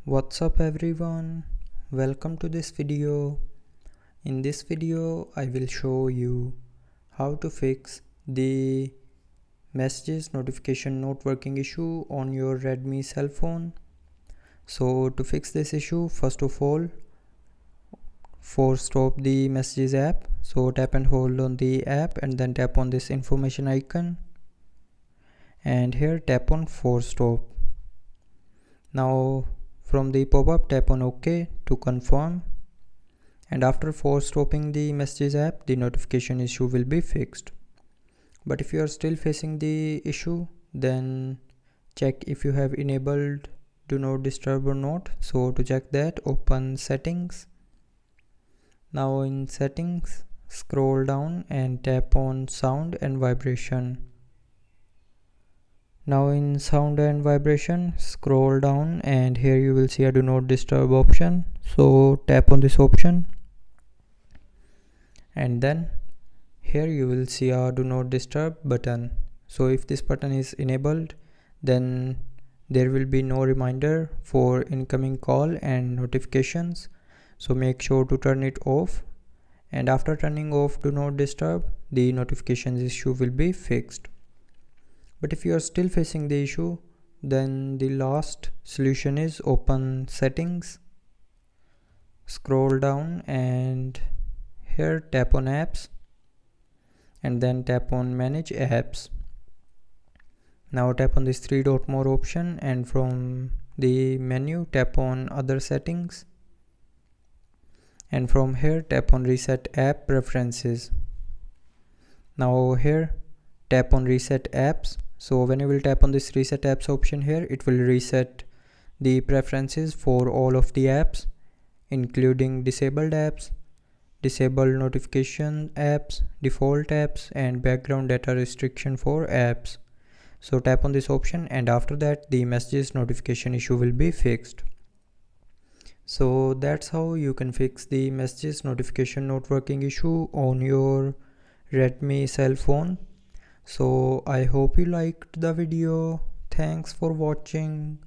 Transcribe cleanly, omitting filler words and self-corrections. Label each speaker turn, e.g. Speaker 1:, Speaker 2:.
Speaker 1: What's up everyone, welcome to this video. In this video I will show you how to fix the messages notification not working issue on your Redmi cell phone. So to fix this issue, first of all, force stop the messages app. So tap and hold on the app and then tap on this information icon, and here tap on force stop. Now from the pop-up, tap on OK to confirm, and after force stopping the messages app, the notification issue will be fixed. But if you are still facing the issue, then check if you have enabled do not disturb or not. So to check that, open settings. Now in settings, scroll down and tap on sound and vibration. Now in sound and vibration, scroll down and here you will see a do not disturb option. So tap on this option, and then here you will see a do not disturb button. So if this button is enabled, then there will be no reminder for incoming call and notifications. So make sure to turn it off, and after turning off do not disturb, the notifications issue will be fixed. But if you are still facing the issue, then the last solution is open settings, scroll down and here tap on apps and then tap on manage apps. Now tap on this three dot more option, and from the menu tap on other settings, and from here tap on reset app preferences. Now here tap on reset apps. So when you will tap on this reset apps option here, it will reset the preferences for all of the apps, including disabled apps, disabled notification apps, default apps, and background data restriction for apps. So tap on this option, and after that the messages notification issue will be fixed. So that's how you can fix the messages notification not working issue on your Redmi cell phone. So I hope you liked the video. Thanks for watching.